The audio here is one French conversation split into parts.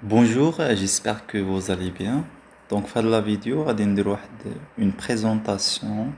Bonjour, j'espère que vous allez bien. Donc, faire la vidéo, غادي ندير une présentation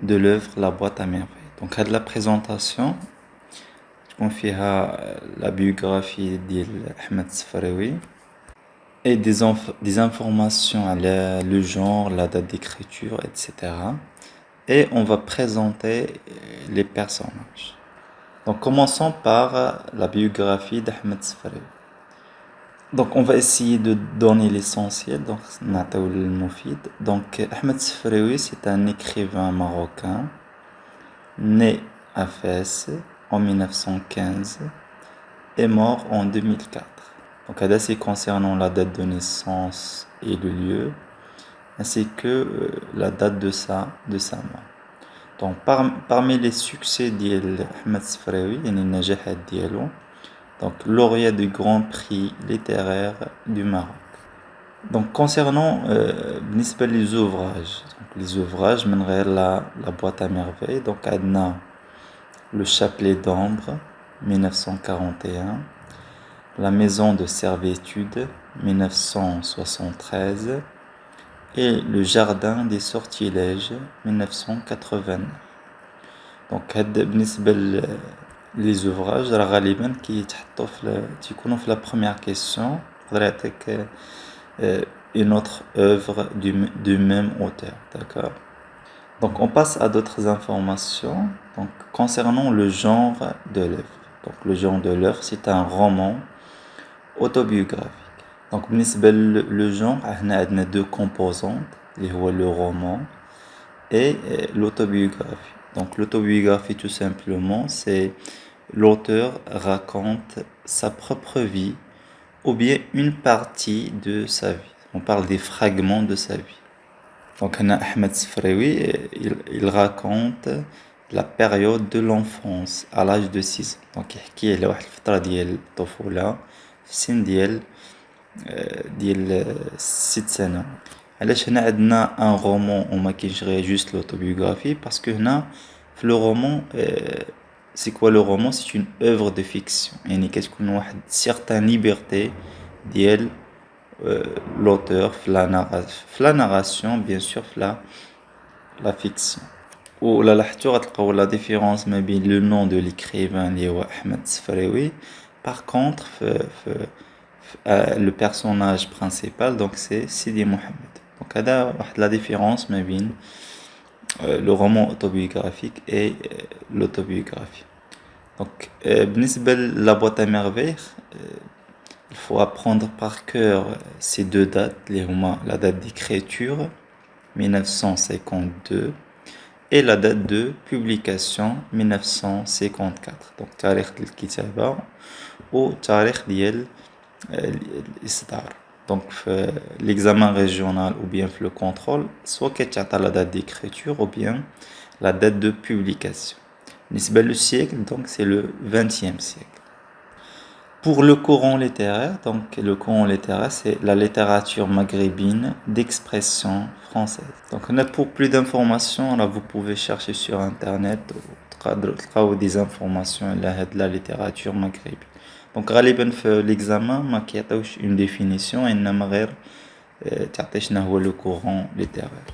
de l'œuvre La boîte à merveilles. Donc, هاد la présentation تكون فيها la biographie ديال أحمد السفراوي et des informations على le genre, la date d'écriture, etc. Et on va présenter les personnages. Donc, commençons par la biographie d'Ahmed Sfaraoui. Donc, on va essayer de donner l'essentiel. Donc, نعطيو المفيد. Donc, Ahmed Sfraoui, c'est un écrivain marocain né à Fès en 1915 et mort en 2004. Donc, là, c'est concernant la date de naissance et le lieu, ainsi que la date de sa mort. Donc, parmi les succès d'Ahmed Sfraoui, et les najahat ديالو, donc lauréat du Grand Prix littéraire du Maroc. Donc concernant les ouvrages من غير la boîte à merveilles, donc on a le chapelet d'ombre 1941, la maison de servitude 1973 et le jardin des sortilèges 1989. Donc بالنسبة les ouvrages راه غالبا كيتحطوا تيكونوا في la première question. يقدر يعطيك une autre œuvre du même auteur, d'accord? Donc on passe à d'autres informations. Donc concernant le genre de l'œuvre. Donc le genre de l'œuvre, c'est un roman autobiographique. Donc le genre, on a deux composantes, le roman et l'autobiographie. Donc l'autobiographie, tout simplement, c'est l'auteur raconte sa propre vie ou bien une partie de sa vie. On parle des fragments de sa vie. Donc Ahmed Sfraoui, il raconte la période de l'enfance à l'âge de 6 ans. Donc يحكي على واحد الفترة ديال الطفولة في سن ديال 6 سنوات. علاش هنا عندنا ان رومان وما كاينش غير جوست l'autobiographie parce que هنا في le roman c'est quoi le roman? C'est une œuvre de fiction. يعني كتكون واحد certaine liberté ديال l'auteur في la narration bien sûr في la fiction. ولا لاحظتوا غتلقاو la différence ما بين le nom de l'écrivain اللي هو أحمد السفراوي. Par contre le personnage principal donc c'est Sidi Mohamed. Donc هذا واحد la différence ما بين le roman autobiographique et l'autobiographie. Donc بالنسبة la boîte à merveilles, il faut apprendre par cœur ces deux dates, la date d'écriture 1952 et la date de publication 1954. Donc تاريخ الكتابة و تاريخ ديال الإصدار. Donc l'examen régional ou bien le contrôle, soit كتعطى la date d'écriture ou bien la date de publication. بالنسبة le siècle, donc c'est le 20e siècle. Pour le courant littéraire, donc le courant littéraire, c'est la littérature maghrébine d'expression française. Donc pour plus d'informations, là vous pouvez chercher sur internet ou des informations de la littérature maghrébine. Donc غالبا في l'examen ما كيعطيوش une définition انما غير تعطي شنو هو le courant littéraire.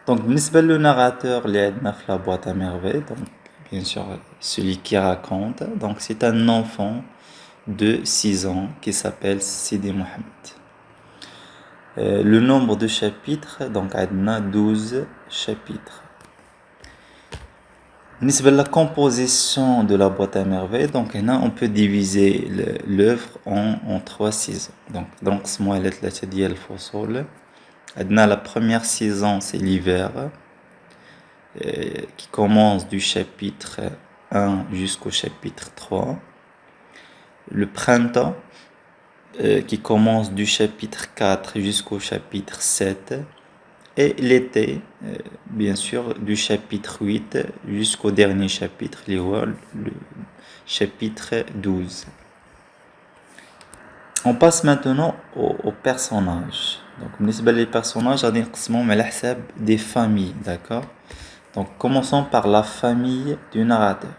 Donc بالنسبة le narrateur اللي عندنا في la boîte à merveilles, donc bien sûr celui qui raconte, donc c'est un enfant de 6 ans qui s'appelle Sidi Mohamed. Le nombre de chapitres, donc on a 12 chapitres. بالنسبة la composition de la boîte à merveilles, donc on peut diviser l'œuvre en 3 saisons. Donc نقسموها على 3 ديال الفصول. La première saison, c'est l'hiver, qui commence du chapitre 1 jusqu'au chapitre 3. Le printemps, qui commence du chapitre 4 jusqu'au chapitre 7. Et l'été, bien sûr, du chapitre 8 jusqu'au dernier chapitre, le chapitre 12. On passe maintenant aux personnages. Donc, les personnages, on a des familles, d'accord? Donc, commençons par la famille du narrateur.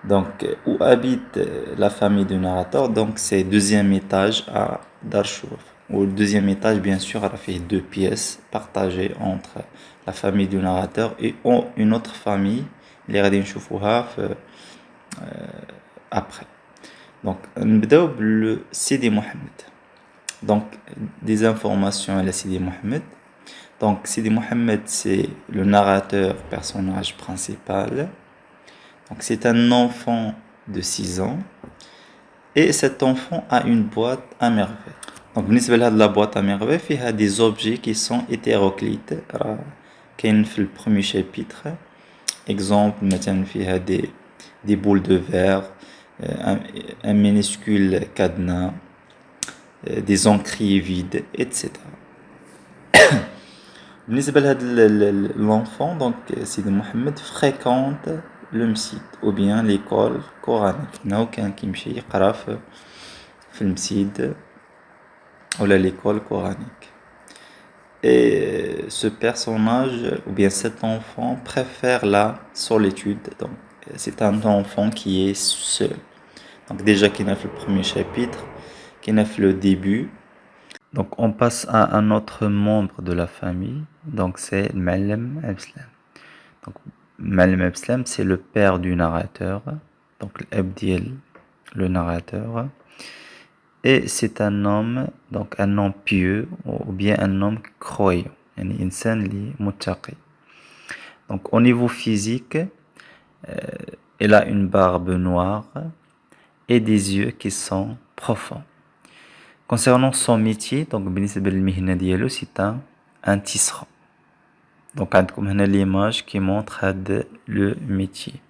Donc, où habite la famille du narrateur? Donc, c'est deuxième étage à Darchouf. Au deuxième étage, bien sûr, elle a fait deux pièces partagées entre la famille du narrateur et une autre famille. Les radins choufouha après. Donc, نبداو le Sidi Mohamed. Donc, des informations à la Sidi Mohamed. Donc, Sidi Mohamed, c'est le narrateur, personnage principal. Donc, c'est un enfant de 6 ans. Et cet enfant a une boîte à merveille. Donc, بالنسبة لهاد la boîte à merveille, il y a des objets qui sont hétéroclites. كاين في le premier chapitre. Exemple, مثلا فيها des boules de verre, un minuscule cadenas, des encriers vides, etc. بالنسبة لهاد l'enfant, donc Sidi Mohamed fréquente le مسجد ou bien l'école coranique. هنا كان كيمشي يقرا في المسجد ولا l'école coranique. Et ce personnage, ou bien cet enfant, préfère la solitude. Donc, c'est un enfant qui est seul. Donc, déjà, qu'il a fait le premier chapitre, qu'il a fait le début. Donc, on passe à un autre membre de la famille. Donc, c'est Malem Abslam. Donc, Malem Abslam, c'est le père du narrateur. Donc, l'Abdiel, le narrateur. Et c'est un homme, donc un homme pieux, ou bien un homme croyant. يعني إنسان اللي متقي. Donc au niveau physique, il a une barbe noire et des yeux qui sont profonds. Concernant son métier, donc بالنسبة للمهنة ديالو, c'est un tisserand. Donc عندكم هنا l'image qui montre le métier.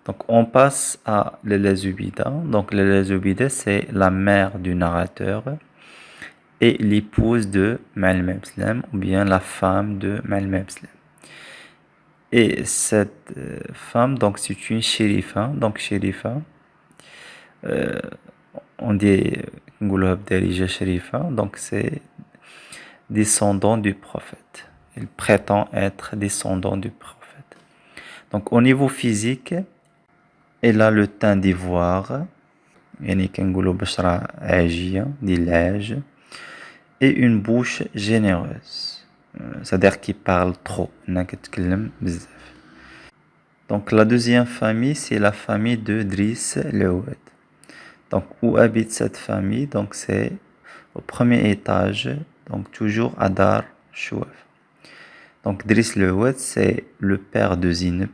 Donc on passe à Lala Zubida. Donc Lala Zubida, c'est la mère du narrateur et l'épouse de Malem Abslam, ou bien la femme de Malem Abslam. Et cette femme, donc c'est une shérifa. Donc shérifa, on dit shérifa, donc c'est descendant du prophète. Il prétend être descendant du prophète. Donc au niveau physique, elle a le teint d'ivoire, يعني كنقولوا بشرة عاجية ديال العاج, et une bouche généreuse. C'est-à-dire qu'il parle trop. Donc la deuxième famille, c'est la famille de Driss Lewet. Donc où habite cette famille? Donc c'est au premier étage, donc toujours à Dar Chouaf. Donc Driss Lewet, c'est le père de Zineb.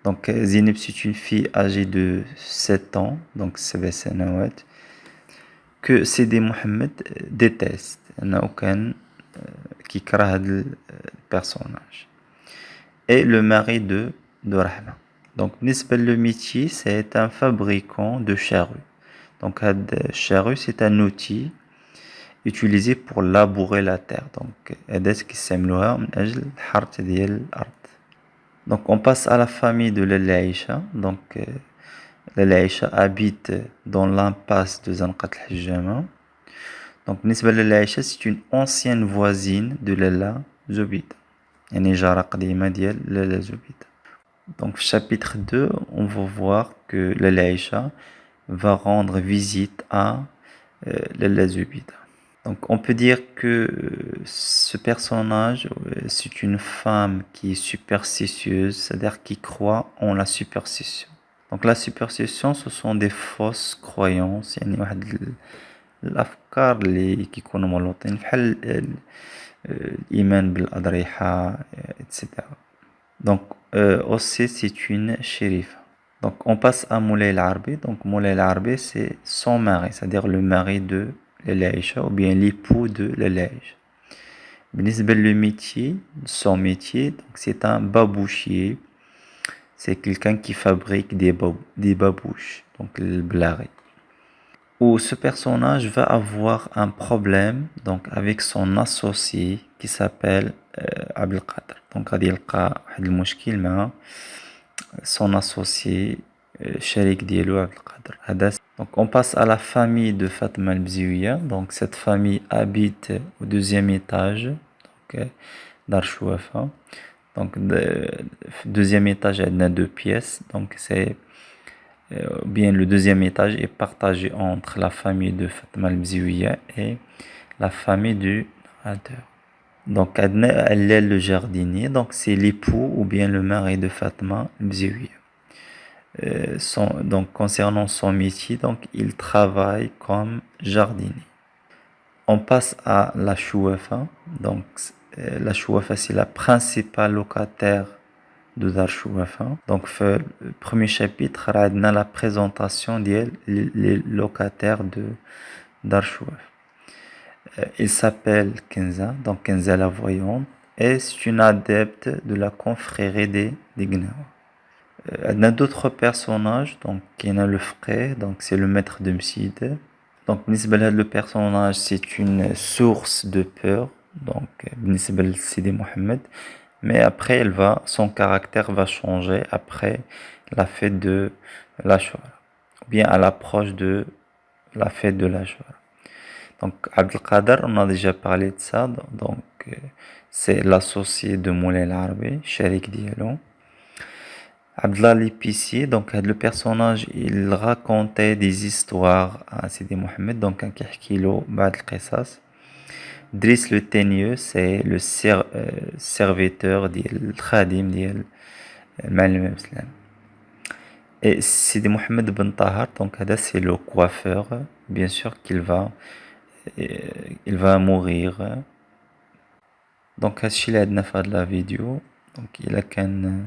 Donc Zineb, c'est une fille âgée de 7 ans, donc c'est Sanawat, que Sidi Mohamed déteste. Il n'y a aucun qui craint le personnage. Et le mari de Rahma. Donc, le métier, c'est un fabricant de charrues. Donc, la charrue, c'est un outil utilisé pour labourer la terre. Donc, donc on passe à la famille de l'Aïcha. Donc, l'Aïcha habite dans l'impasse de Zanqat al-Hijjama. Donc, بالنسبة للعائشة, c'est une ancienne voisine de Lala Zubida. يعني جارة قديمة ديال Lala Zubida. Donc, chapitre 2, on va voir que l'Aïcha va rendre visite à Lala Zubida. Donc, on peut dire que ce personnage, c'est une femme qui est superstitieuse, c'est-à-dire qui croit en la superstition. Donc, la superstition, ce sont des fausses croyances. يعني واحد الأفكار اللي كيكونوا مغلوطين بحال الإيمان بالأضرحة etc. Donc aussi c'est une shérifa. Donc on passe à Moulay al-Arbi. Donc Moulay al-Arbi, c'est son mari, c'est-à-dire le mari de l'Aïcha ou bien l'époux de l'Aïcha. بالنسبة le métier, son métier, donc c'est un babouchier. C'est quelqu'un qui fabrique des babouches, donc le blari. Où ce personnage va avoir un problème donc avec son associé qui s'appelle Abdelkader. Donc غادي يلقى واحد المشكل مع son associé شريك ديالو Abdelkader. هذا. Donc on passe à la famille de Fatma al-Bziouya. Donc cette famille habite au deuxième étage, donc Dar Chouafa. Donc deuxième étage, elle a deux pièces. Donc c'est bien le deuxième étage est partagé entre la famille de Fatma al-Mziouia et la famille du narrateur. Donc Adna, elle est le jardinier, donc c'est l'époux ou bien le mari de Fatma al-Mziouia. Donc concernant son métier, donc il travaille comme jardinier. On passe à la Chouafa. Donc la Chouafa, c'est la principale locataire de Dar Chouafa. Donc le premier chapitre, on a la présentation des les locataires de Dar Chouafa. Il s'appelle Kenza, donc Kenza la voyante, et c'est une adepte de la confrérie des Gnawa. On a d'autres personnages, donc il y en a le frère, donc c'est le maître de Mside. Donc le personnage, c'est une source de peur, donc Sidi Mohamed. Mais après, son caractère va changer après la fête de l'Ashura, ou bien à l'approche de la fête de l'Ashura. Donc Abdelkader, on a déjà parlé de ça, donc c'est l'associé de Moulay Larbi, Sharik Diallo. Abdallah l'épicier, donc le personnage, il racontait des histoires à Sidi Mohamed, donc un kilo Ba'd al-Qisas. Driss le teigneux, c'est le serviteur ديال الخادم ديال المعلم Islam. Et Sidi Mohamed Ben Tahar, donc c'est le coiffeur, bien sûr il va mourir. Donc هادشي اللي عندنا في هاد لا فيديو. دونك الا كان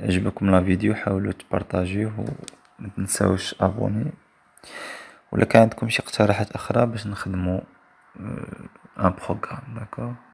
عجبكم لا فيديو حاولوا تبارطاجيوه وما تنساوش ابوني، ولا كان عندكم شي اقتراحات اخرى باش نخدموا ان بروغرام. داكور.